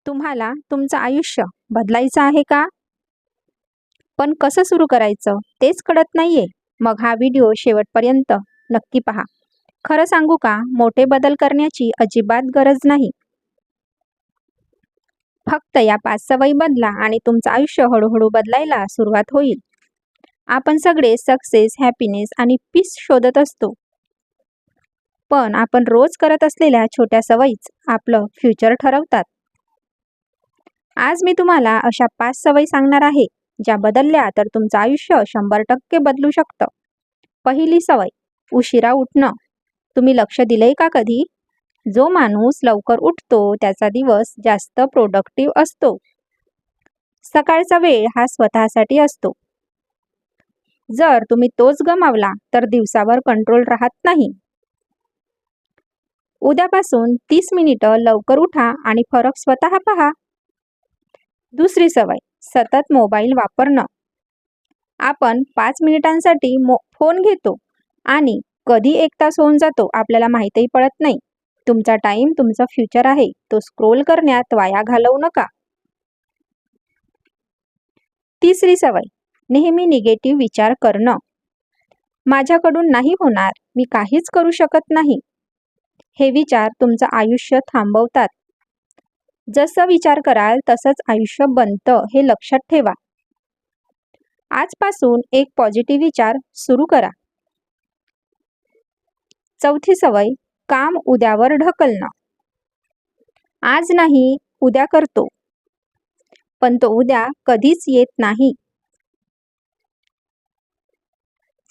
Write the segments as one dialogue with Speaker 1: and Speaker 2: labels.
Speaker 1: तुम्हाला तुमचं आयुष्य बदलायचं आहे का? पण कसं सुरू करायचं तेच कळत नाहीये. मग हा व्हिडिओ शेवटपर्यंत नक्की पहा. खरं सांगू का, मोठे बदल करण्याची अजिबात गरज नाही. फक्त या 5 सवयी बदला आणि तुमचं आयुष्य हळूहळू बदलायला सुरुवात होईल. आपण सगळे सक्सेस, हॅपीनेस आणि पीस शोधत असतो. पण आपण रोज करत असलेल्या छोट्या सवयीच आपलं फ्युचर ठरवतात. आज मी तुम्हाला अशा 5 सवयी सांगणार आहे, ज्या बदलल्या तर तुमचं आयुष्य 100% बदलू शकतं. पहिली सवय, उशिरा उठणं. तुम्ही लक्ष दिलंय का कधी? जो माणूस लवकर उठतो त्याचा दिवस जास्त प्रोडक्टिव्ह असतो. सकाळचा वेळ हा स्वतःसाठी असतो. जर तुम्ही तोच गमावला तर दिवसावर कंट्रोल राहत नाही. उद्यापासून 30 मिनिटं लवकर उठा आणि फरक स्वतः पहा. दुसरी सवय, सतत मोबाईल वापरणं. आपण 5 मिनिटांसाठी फोन घेतो आणि कधी 1 तास होऊन जातो आपल्याला माहितीही पडत नाही. तुमचा टाइम तुमचं फ्युचर आहे, तो स्क्रोल करण्यात वाया घालवू नका. तिसरी सवय, नेहमी निगेटिव्ह विचार करणं. माझ्याकडून नाही होणार, मी काहीच करू शकत नाही. हे विचार तुमचं आयुष्य थांबवतात. जसं विचार कराल तसंच आयुष्य बनतं, हे लक्षात ठेवा. आजपासून एक पॉझिटिव्ह विचार सुरू करा. चौथी सवय, काम उद्यावर ढकलणं. आज नाही, उद्या करतो. पण तो उद्या कधीच येत नाही.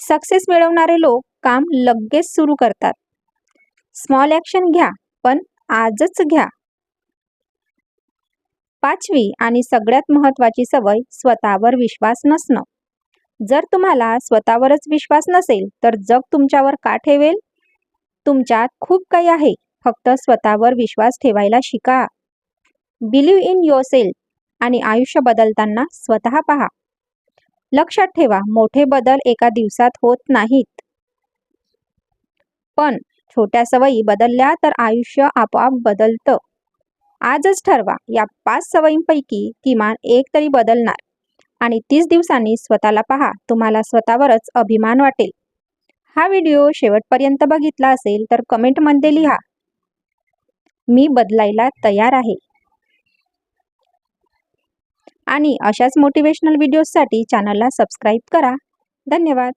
Speaker 1: सक्सेस मिळवणारे लोक काम लगेच सुरू करतात. स्मॉल ॲक्शन घ्या, पण आजच घ्या. पाचवी आणि सगळ्यात महत्त्वाची सवय, स्वतःवर विश्वास नसणं. जर तुम्हाला स्वतःवरच विश्वास नसेल तर जग तुमच्यावर का ठेवेल? तुमच्यात खूप काही आहे, फक्त स्वतःवर विश्वास ठेवायला शिका. बिलीव्ह इन युअरसेल्फ आणि आयुष्य बदलताना स्वतः पहा. लक्षात ठेवा, मोठे बदल एका दिवसात होत नाहीत. पण छोट्या सवयी बदलल्या तर आयुष्य आपोआप बदलतं. आजच ठरवा, या 5 सवयींपैकी किमान एक तरी बदलणार आणि 30 दिवसांनी स्वतःला पहा, तुम्हाला स्वतःवरच अभिमान वाटेल. हा व्हिडिओ शेवटपर्यंत बघितला असेल तर कमेंटमध्ये लिहा, मी बदलायला तयार आहे. आणि अशाच मोटिवेशनल व्हिडिओजसाठी चॅनलला सबस्क्राईब करा. धन्यवाद.